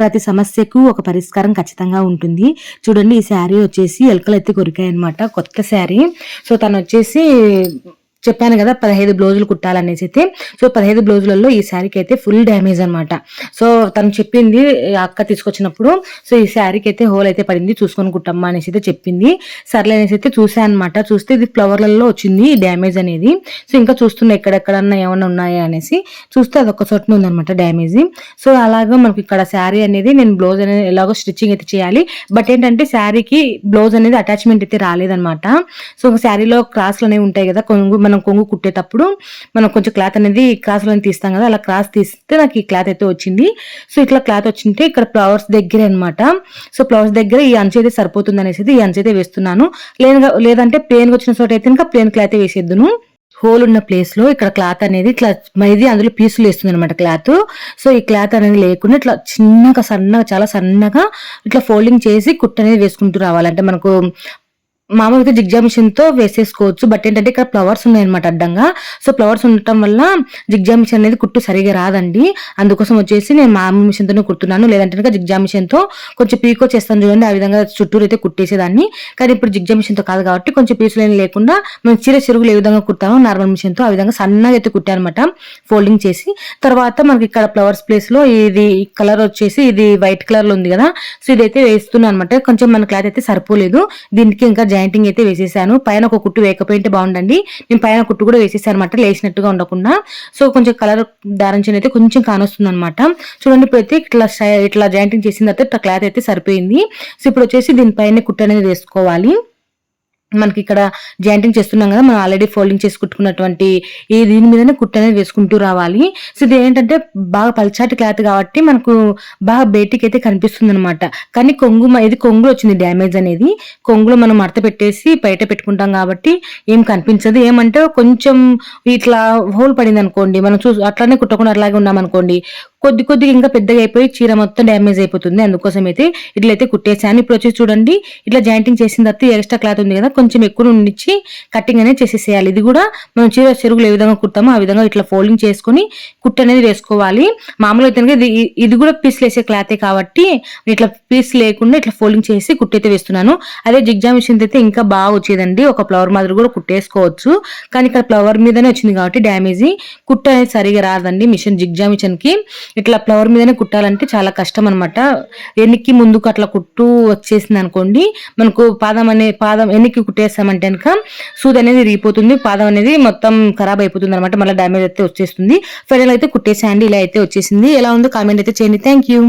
ప్రతి సమస్యకు ఒక పరిష్కారం ఖచ్చితంగా ఉంటుంది. చూడండి ఈ శారీ వచ్చేసి ఎలకలు అయితే కొరికాయనమాట, కొత్త శారీ. సో తను వచ్చేసి చెప్పాను కదా 15 బ్లౌజులు కుట్టాలనేసి అయితే. సో 15 బ్లౌజులలో ఈ శారీకి అయితే ఫుల్ డ్యామేజ్ అనమాట. సో తను చెప్పింది అక్క తీసుకొచ్చినప్పుడు, సో ఈ శారీకి అయితే హోల్ అయితే పడింది, చూసుకొని కుట్టమ్మా అనేసి అయితే చెప్పింది. సర్లే అనేసి అయితే చూసాను అనమాట. చూస్తే ఇది ఫ్లవర్లలో వచ్చింది డ్యామేజ్ అనేది. సో ఇంకా చూస్తున్నా ఎక్కడెక్కడన్నా ఏమన్నా ఉన్నాయా అనేసి. చూస్తే అదొక చోటనే ఉందనమాట డ్యామేజ్. సో అలాగా మనకి ఇక్కడ శారీ అనేది నేను బ్లౌజ్ అనేది ఎలాగో స్టిచ్చింగ్ అయితే చేయాలి. బట్ ఏంటంటే శారీకి బ్లౌజ్ అనేది అటాచ్మెంట్ అయితే రాలేదనమాట. సో శారీలో క్రాస్లు అనేవి ఉంటాయి కదా, మనం కొంగు కుట్టేటప్పుడు మనం కొంచెం క్లాత్ అనేది క్రాస్ లో తీస్తాం కదా, అలా క్రాస్ తీస్తే నాకు ఈ క్లాత్ అయితే వచ్చింది. సో ఇట్లా క్లాత్ వచ్చింటే ఇక్కడ ఫ్లవర్స్ దగ్గరే అనమాట. సో ఫ్లవర్స్ దగ్గర ఈ అంచు అయితే సరిపోతుంది అనేసి ఈ అంచు అయితే వేస్తున్నాను. లేదంటే ప్లేన్ వచ్చిన చోట అయితే ఇంకా ప్లేన్ క్లాత్ వేసేద్దును. హోల్ ఉన్న ప్లేస్ లో ఇక్కడ క్లాత్ అనేది ఇట్లా ఇది అందులో పీసులు వేస్తుంది అనమాట క్లాత్. సో ఈ క్లాత్ అనేది లేకుండా ఇట్లా చిన్నగా సన్నగా చాలా సన్నగా ఇట్లా ఫోల్డింగ్ చేసి కుట్ట అనేది వేసుకుంటూ రావాలంటే మనకు మామూలుగా జిగ్జా మిషన్ తో వేసేసుకోవచ్చు. బట్ ఏంటంటే ఇక్కడ ఫ్లవర్స్ ఉన్నాయన్నమాట అడ్డంగా. సో ఫ్లవర్స్ ఉండటం వల్ల జిగ్జా మిషన్ అనేది కుట్టు సరిగా రాదండి. అందుకోసం వచ్చేసి నేను మామూలు మిషన్ తోనే కుడుతున్నాను. లేదంటే జిగ్జా మిషన్ తో కొంచెం పీకో చేస్తాను చూడండి, ఆ విధంగా చుట్టూరు అయితే కుట్టేసేదాన్ని. కానీ ఇప్పుడు జిగ్జా మిషన్ తో కాదు కాబట్టి కొంచెం పీసులు ఏం లేకుండా మనం చీర చెరుగులు ఏ విధంగా కుడతామో నార్మల్ మిషన్ తో ఆ విధంగా సన్నగా అయితే కుట్టానమాట ఫోల్డింగ్ చేసి. తర్వాత మనకి ఇక్కడ ఫ్లవర్స్ ప్లేస్ లో ఇది కలర్ వచ్చేసి ఇది వైట్ కలర్ లో ఉంది కదా, సో ఇదైతే వేస్తున్నాను అనమాట. కొంచెం మన క్లాత్ అయితే సరిపోలేదు, దీనికి ఇంకా జాయింటింగ్ అయితే వేసేసాను. పైన ఒక కుట్టు వేయకపోయింటే బాగుండండి, నేను పైన కుట్టు కూడా వేసేసాను అనమాట, లేచినట్టుగా ఉండకుండా. సో కొంచెం కలర్ దారించిన అయితే కొంచెం కానొస్తుంది అనమాట. చూడండి ఇప్పుడైతే ఇట్లా జాయింటింగ్ చేసిన తర్వాత ఇట్లా క్లాత్ అయితే సరిపోయింది. సో ఇప్పుడు వచ్చేసి దీనిపైన కుట్టు అనేది వేసుకోవాలి. మనకి ఇక్కడ జాయింటింగ్ చేస్తున్నాం కదా, మనం ఆల్రెడీ ఫోల్డింగ్ చేసి కుట్టుకున్నటువంటి ఈ దీని మీదనే కుట్టు అనేది వేసుకుంటూ రావాలి. సో ఇది ఏంటంటే బాగా పల్చాటి క్లాత్ కాబట్టి మనకు బాగా బయటికి అయితే కనిపిస్తుంది అనమాట. కానీ ఇది కొంగులో వచ్చింది డ్యామేజ్ అనేది. కొంగులో మనం మడత పెట్టేసి బయట పెట్టుకుంటాం కాబట్టి ఏం కనిపించదు. ఏమంటే కొంచెం ఇట్లా హోల్ పడింది అనుకోండి, మనం అట్లానే కుట్టకుండా అట్లాగే ఉన్నాం అనుకోండి, కొద్దిగా ఇంకా పెద్దగా అయిపోయి చీర మొత్తం డ్యామేజ్ అయిపోతుంది. అందుకోసం అయితే ఇట్లయితే కుట్టేసాను. ఇప్పుడు వచ్చి చూడండి ఇట్లా జాయింటింగ్ చేసిన తర్వాత ఎక్స్ట్రా క్లాత్ ఉంది కదా, కొంచెం ఎక్కువ ఉండిచ్చి కటింగ్ అనేది చేసేసేయాలి. ఇది కూడా మనం చీర చెరుగులు ఏ విధంగా కుడతామో ఆ విధంగా ఇట్లా ఫోల్డింగ్ చేసుకుని కుట్టు అనేది వేసుకోవాలి. మామూలుగా అయితే ఇది కూడా పీస్ వేసే క్లాతే కాబట్టి ఇట్లా పీస్ లేకుండా ఇట్లా ఫోల్డింగ్ చేసి కుట్టయితే వేస్తున్నాను. అదే జిగ్జా మిషన్ అయితే ఇంకా బాగా వచ్చేదండి, ఒక ఫ్లవర్ మాదిరి కూడా కుట్టేసుకోవచ్చు. కానీ ఇక్కడ ఫ్లవర్ మీదనే వచ్చింది కాబట్టి డ్యామేజ్, కుట్టు అనేది సరిగా రాదండి మిషన్ జిగ్జా మిషన్ కి. ఇట్లా ఫ్లవర్ మీదనే కుట్టాలంటే చాలా కష్టం అనమాట. ఎన్నికి ముందుకు అట్లా కుట్టు వచ్చేసింది అనుకోండి, మనకు పాదం ఎన్నికి కుట్టేస్తామంటే కనుక సూది అనేది విరిగిపోతుంది, పాదం అనేది మొత్తం ఖరాబ్ అయిపోతుంది అనమాట, మళ్ళీ డ్యామేజ్ అయితే వచ్చేస్తుంది. ఫైనల్ అయితే కుట్టేసేయండి, ఇలా అయితే వచ్చేసింది. ఎలా ఉందో కామెంట్ అయితే చేయండి. Thank you.